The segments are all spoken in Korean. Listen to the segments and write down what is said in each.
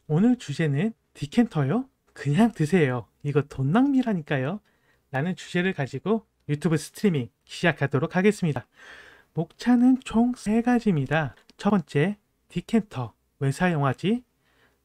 오늘 주제는 디켄터요? 그냥 드세요. 이거 돈 낭비라니까요. 라는 주제를 가지고 유튜브 스트리밍 시작하도록 하겠습니다. 목차는 총 3가지입니다. 첫 번째, 디켄터. 왜 사용하지?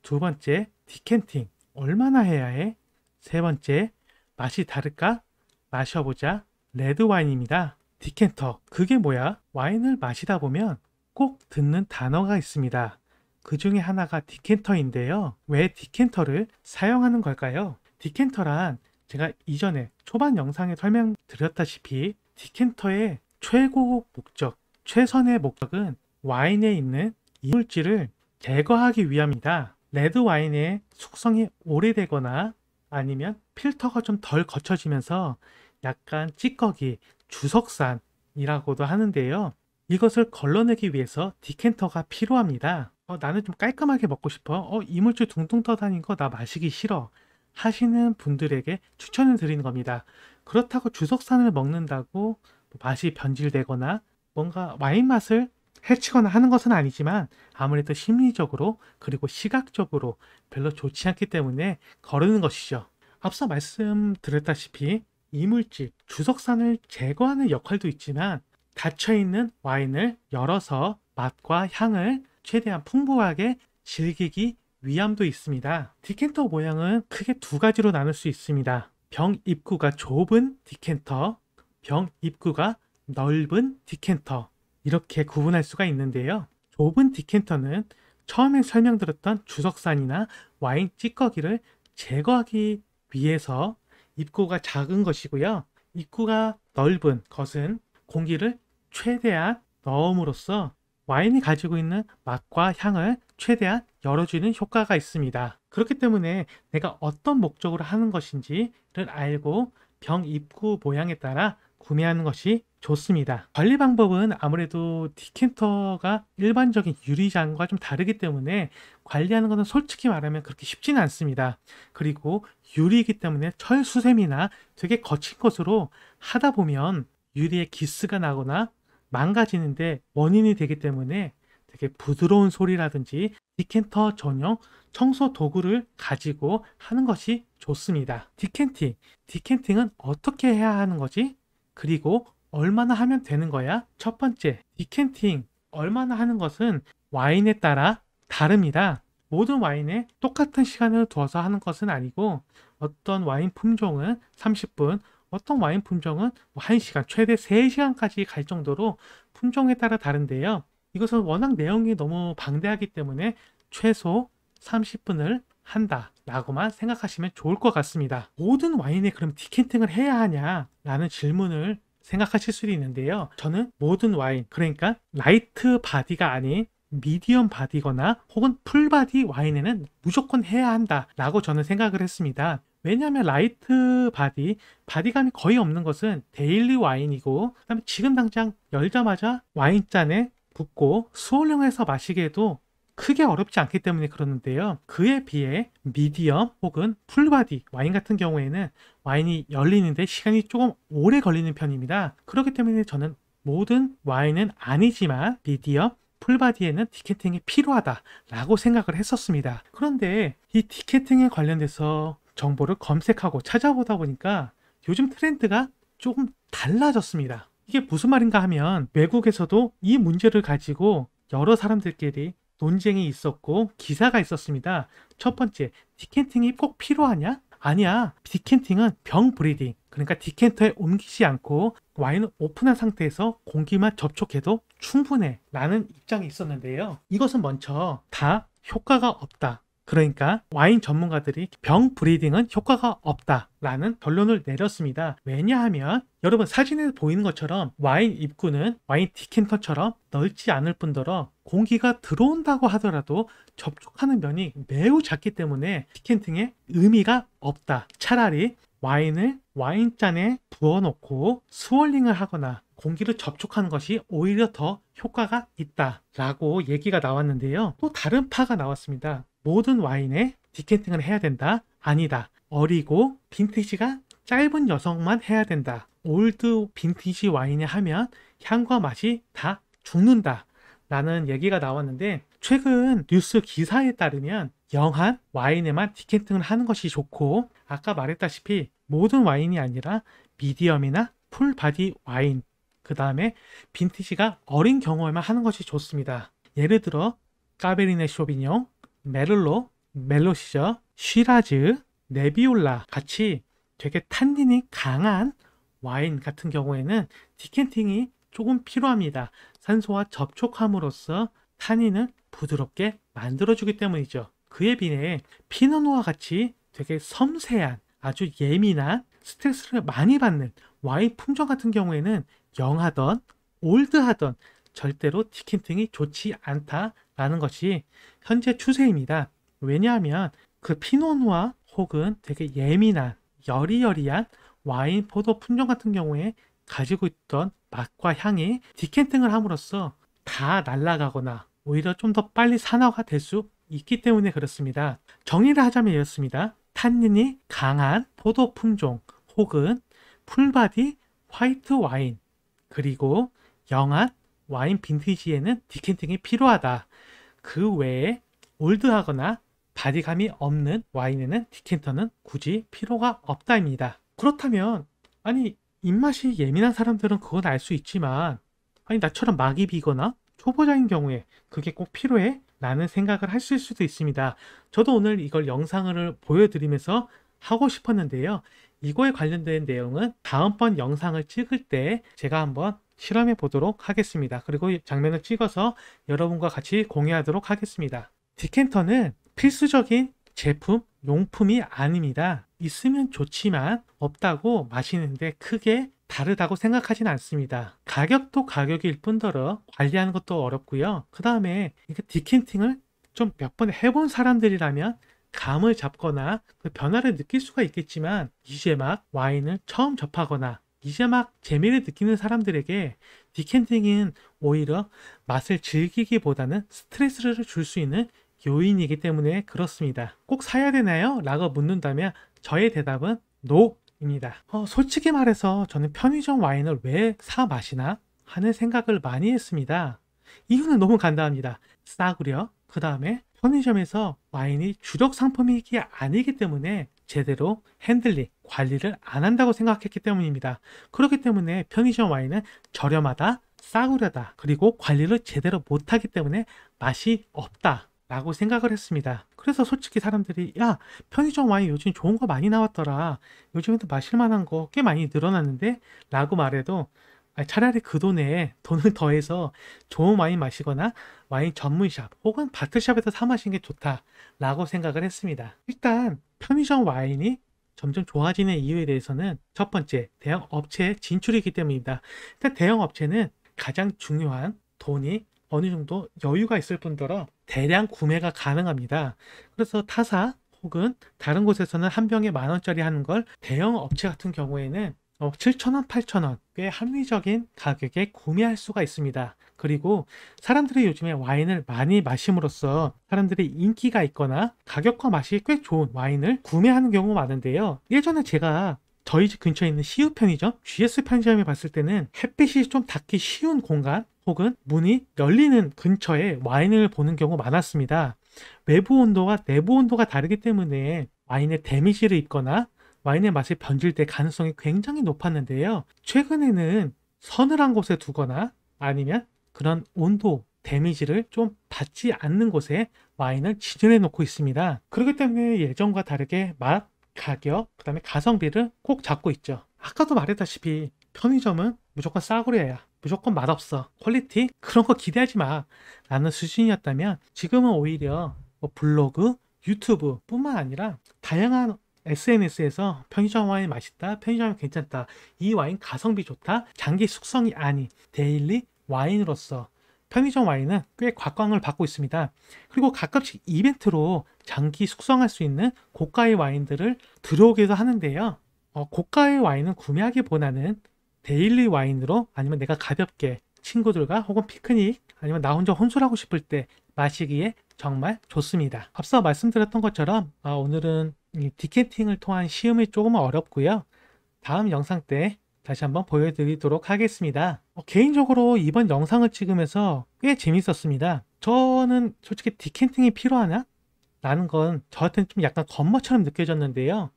두 번째, 디켄팅. 얼마나 해야 해? 세 번째, 맛이 다를까? 마셔보자. 레드 와인입니다. 디켄터. 그게 뭐야? 와인을 마시다 보면 꼭 듣는 단어가 있습니다. 그 중에 하나가 디켄터인데요. 왜 디켄터를 사용하는 걸까요? 디켄터란 제가 이전에 초반 영상에 설명드렸다시피 디켄터의 최고 목적, 최선의 목적은 와인에 있는 이물질을 제거하기 위함입니다. 레드 와인의 숙성이 오래되거나 아니면 필터가 좀 덜 거쳐지면서 약간 찌꺼기, 주석산이라고도 하는데요. 이것을 걸러내기 위해서 디켄터가 필요합니다. 나는 좀 깔끔하게 먹고 싶어. 이물질 둥둥 떠다닌 거 나 마시기 싫어. 하시는 분들에게 추천을 드리는 겁니다. 그렇다고 주석산을 먹는다고 맛이 변질되거나 뭔가 와인 맛을 해치거나 하는 것은 아니지만 아무래도 심리적으로 그리고 시각적으로 별로 좋지 않기 때문에 거르는 것이죠. 앞서 말씀드렸다시피 이물질, 주석산을 제거하는 역할도 있지만 닫혀있는 와인을 열어서 맛과 향을 최대한 풍부하게 즐기기 위함도 있습니다. 디켄터 모양은 크게 2가지로 나눌 수 있습니다. 병 입구가 좁은 디켄터, 병 입구가 넓은 디켄터, 이렇게 구분할 수가 있는데요. 좁은 디켄터는 처음에 설명드렸던 주석산이나 와인 찌꺼기를 제거하기 위해서 입구가 작은 것이고요. 입구가 넓은 것은 공기를 최대한 넣음으로써 와인이 가지고 있는 맛과 향을 최대한 열어주는 효과가 있습니다. 그렇기 때문에 내가 어떤 목적으로 하는 것인지를 알고 병 입구 모양에 따라 구매하는 것이 좋습니다. 관리 방법은 아무래도 디켄터가 일반적인 유리잔과 좀 다르기 때문에 관리하는 것은 솔직히 말하면 그렇게 쉽지는 않습니다. 그리고 유리이기 때문에 철수세미나 되게 거친 것으로 하다 보면 유리에 기스가 나거나 망가지는데 원인이 되기 때문에 되게 부드러운 소리라든지 디켄터 전용 청소 도구를 가지고 하는 것이 좋습니다. 디켄팅. 디켄팅은 어떻게 해야 하는 거지? 그리고 얼마나 하면 되는 거야? 첫 번째, 디켄팅 얼마나 하는 것은 와인에 따라 다릅니다. 모든 와인에 똑같은 시간을 두어서 하는 것은 아니고 어떤 와인 품종은 30분, 어떤 와인 품종은 1시간, 최대 3시간까지 갈 정도로 품종에 따라 다른데요. 이것은 워낙 내용이 너무 방대하기 때문에 최소 30분을 한다 라고만 생각하시면 좋을 것 같습니다. 모든 와인에 그럼 디켄팅을 해야 하냐 라는 질문을 생각하실 수도 있는데요. 저는 모든 와인, 그러니까 라이트 바디가 아닌 미디엄 바디거나 혹은 풀 바디 와인에는 무조건 해야 한다 라고 저는 생각을 했습니다. 왜냐하면 라이트 바디감이 거의 없는 것은 데일리 와인이고, 그다음에 지금 당장 열자마자 와인잔에 붓고 수올링해서 마시기에도 크게 어렵지 않기 때문에 그러는데요. 그에 비해 미디엄 혹은 풀바디 와인 같은 경우에는 와인이 열리는데 시간이 조금 오래 걸리는 편입니다. 그렇기 때문에 저는 모든 와인은 아니지만 미디엄, 풀바디에는 디켄팅이 필요하다라고 생각을 했었습니다. 그런데 이 디켄팅에 관련돼서 정보를 검색하고 찾아보다 보니까 요즘 트렌드가 조금 달라졌습니다. 이게 무슨 말인가 하면 외국에서도 이 문제를 가지고 여러 사람들끼리 논쟁이 있었고 기사가 있었습니다. 첫 번째, 디켄팅이 꼭 필요하냐? 아니야. 디켄팅은 병 브리딩, 그러니까 디켄터에 옮기지 않고 와인을 오픈한 상태에서 공기만 접촉해도 충분해 라는 입장이 있었는데요. 이것은 먼저 다 효과가 없다, 그러니까 와인 전문가들이 병 브리딩은 효과가 없다라는 결론을 내렸습니다. 왜냐하면 여러분 사진에 보이는 것처럼 와인 입구는 와인 디켄터처럼 넓지 않을 뿐더러 공기가 들어온다고 하더라도 접촉하는 면이 매우 작기 때문에 디켄팅에 의미가 없다. 차라리 와인을 와인잔에 부어놓고 스월링을 하거나 공기를 접촉하는 것이 오히려 더 효과가 있다라고 얘기가 나왔는데요. 또 다른 파가 나왔습니다. 모든 와인에 디켄팅을 해야 된다? 아니다. 어리고 빈티지가 짧은 여성만 해야 된다. 올드 빈티지 와인에 하면 향과 맛이 다 죽는다 라는 얘기가 나왔는데, 최근 뉴스 기사에 따르면 영한 와인에만 디캔팅을 하는 것이 좋고, 아까 말했다시피 모든 와인이 아니라 미디엄이나 풀바디 와인, 그 다음에 빈티지가 어린 경우에만 하는 것이 좋습니다. 예를 들어 까베르네 쇼비뇽, 메를로, 멜로시저, 쉬라즈, 네비올라 같이 되게 탄닌이 강한 와인 같은 경우에는 디캔팅이 조금 필요합니다. 산소와 접촉함으로써 탄닌을 부드럽게 만들어주기 때문이죠. 그에 비해 피노누아 같이 되게 섬세한, 아주 예민한, 스트레스를 많이 받는 와인 품종 같은 경우에는 영하던 올드하던 절대로 디캔팅이 좋지 않다라는 것이 현재 추세입니다. 왜냐하면 그 피노누아 혹은 되게 예민한 여리여리한 와인 포도 품종 같은 경우에 가지고 있던 맛과 향이 디캔팅을 함으로써 다 날아가거나 오히려 좀 더 빨리 산화가 될 수 있기 때문에 그렇습니다. 정의를 하자면 이렇습니다. 탄닌이 강한 포도 품종 혹은 풀바디 화이트 와인, 그리고 영한 와인 빈티지에는 디캔팅이 필요하다. 그 외에 올드하거나 바디감이 없는 와인에는 디캔터는 굳이 필요가 없다입니다. 그렇다면 아니 입맛이 예민한 사람들은 그건 알 수 있지만 아니 나처럼 막이 비거나 초보자인 경우에 그게 꼭 필요해? 라는 생각을 하실 수도 있습니다. 저도 오늘 이걸 영상을 보여드리면서 하고 싶었는데요. 이거에 관련된 내용은 다음번 영상을 찍을 때 제가 한번 실험해 보도록 하겠습니다. 그리고 이 장면을 찍어서 여러분과 같이 공유하도록 하겠습니다. 디캔터는 필수적인 제품, 용품이 아닙니다. 있으면 좋지만 없다고 마시는데 크게 다르다고 생각하진 않습니다. 가격도 가격일 뿐더러 관리하는 것도 어렵고요. 그 다음에 디캔팅을 좀 몇 번 해본 사람들이라면 감을 잡거나 그 변화를 느낄 수가 있겠지만 이제 막 와인을 처음 접하거나 이제 막 재미를 느끼는 사람들에게 디캔팅은 오히려 맛을 즐기기보다는 스트레스를 줄 수 있는 요인이기 때문에 그렇습니다. 꼭 사야 되나요? 라고 묻는다면 저의 대답은 NO입니다. 솔직히 말해서 저는 편의점 와인을 왜 사 마시나 하는 생각을 많이 했습니다. 이유는 너무 간단합니다. 싸구려, 그 다음에 편의점에서 와인이 주력 상품이기 아니기 때문에 제대로 핸들링, 관리를 안 한다고 생각했기 때문입니다. 그렇기 때문에 편의점 와인은 저렴하다, 싸구려다, 그리고 관리를 제대로 못하기 때문에 맛이 없다 라고 생각을 했습니다. 그래서 솔직히 사람들이 야 편의점 와인 요즘 좋은 거 많이 나왔더라, 요즘에도 마실만한 거 꽤 많이 늘어났는데 라고 말해도 차라리 그 돈에 돈을 더해서 좋은 와인 마시거나 와인 전문샵 혹은 바틀샵에서 사 마시는 게 좋다 라고 생각을 했습니다. 일단 편의점 와인이 점점 좋아지는 이유에 대해서는 첫 번째, 대형 업체 진출이기 때문입니다. 일단 대형 업체는 가장 중요한 돈이 어느 정도 여유가 있을 뿐더러 대량 구매가 가능합니다. 그래서 타사 혹은 다른 곳에서는 한 병에 10,000원짜리 하는 걸 대형 업체 같은 경우에는 7,000원, 8,000원 꽤 합리적인 가격에 구매할 수가 있습니다. 그리고 사람들이 요즘에 와인을 많이 마심으로써 사람들이 인기가 있거나 가격과 맛이 꽤 좋은 와인을 구매하는 경우가 많은데요. 예전에 제가 저희 집 근처에 있는 CU 편의점, GS 편의점에 봤을 때는 햇빛이 좀 닿기 쉬운 공간 혹은 문이 열리는 근처에 와인을 보는 경우가 많았습니다. 외부 온도와 내부 온도가 다르기 때문에 와인에 데미지를 입거나 와인의 맛이 변질될 가능성이 굉장히 높았는데요. 최근에는 서늘한 곳에 두거나 아니면 그런 온도, 데미지를 좀 받지 않는 곳에 와인을 진열해 놓고 있습니다. 그렇기 때문에 예전과 다르게 맛, 가격, 그 다음에 가성비를 꼭 잡고 있죠. 아까도 말했다시피 편의점은 무조건 싸구려야, 무조건 맛없어, 퀄리티 그런 거 기대하지 마 라는 수준이었다면 지금은 오히려 블로그, 유튜브 뿐만 아니라 다양한 SNS에서 편의점 와인 맛있다, 편의점 와인 괜찮다, 이 와인 가성비 좋다, 장기 숙성이 아닌 데일리 와인으로서 편의점 와인은 꽤 곽광을 받고 있습니다. 그리고 가끔씩 이벤트로 장기 숙성할 수 있는 고가의 와인들을 들어오기도 하는데요. 고가의 와인은 구매하기보다는 데일리 와인으로 아니면 내가 가볍게 친구들과 혹은 피크닉 아니면 나 혼자 혼술하고 싶을 때 마시기에 정말 좋습니다. 앞서 말씀드렸던 것처럼 오늘은 이 디캔팅을 통한 시음이 조금 어렵고요. 다음 영상 때 다시 한번 보여드리도록 하겠습니다. 개인적으로 이번 영상을 찍으면서 꽤 재밌었습니다. 저는 솔직히 디캔팅이 필요하나? 라는 건 저한테는 좀 약간 겁머처럼 느껴졌는데요.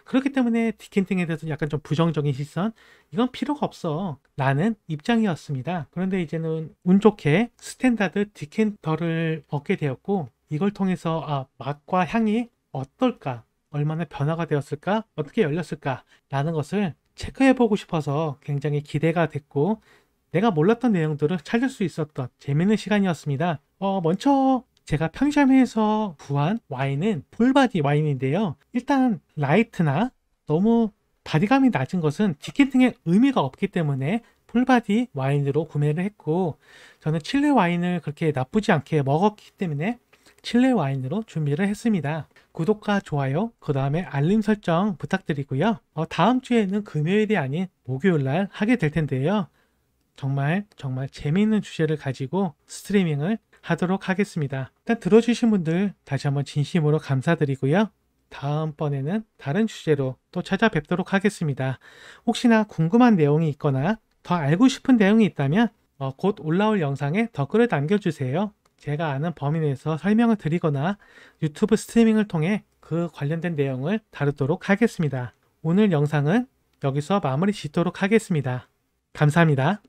그렇기 때문에 디켄팅에 대해서 약간 좀 부정적인 시선, 이건 필요가 없어 라는 입장이었습니다. 그런데 이제는 운 좋게 스탠다드 디켄터를 얻게 되었고, 이걸 통해서 맛과 향이 어떨까, 얼마나 변화가 되었을까, 어떻게 열렸을까 라는 것을 체크해보고 싶어서 굉장히 기대가 됐고, 내가 몰랐던 내용들을 찾을 수 있었던 재밌는 시간이었습니다. 먼저 제가 편의점에서 구한 와인은 풀바디 와인인데요. 일단 라이트나 너무 바디감이 낮은 것은 디켄팅에 의미가 없기 때문에 풀바디 와인으로 구매를 했고, 저는 칠레 와인을 그렇게 나쁘지 않게 먹었기 때문에 칠레 와인으로 준비를 했습니다. 구독과 좋아요, 그 다음에 알림 설정 부탁드리고요. 다음 주에는 금요일이 아닌 목요일날 하게 될 텐데요. 정말 재미있는 주제를 가지고 스트리밍을 하도록 하겠습니다. 일단 들어주신 분들 다시 한번 진심으로 감사드리고요. 다음번에는 다른 주제로 또 찾아뵙도록 하겠습니다. 혹시나 궁금한 내용이 있거나 더 알고 싶은 내용이 있다면 곧 올라올 영상에 댓글을 남겨주세요. 제가 아는 범위 내에서 설명을 드리거나 유튜브 스트리밍을 통해 그 관련된 내용을 다루도록 하겠습니다. 오늘 영상은 여기서 마무리 짓도록 하겠습니다. 감사합니다.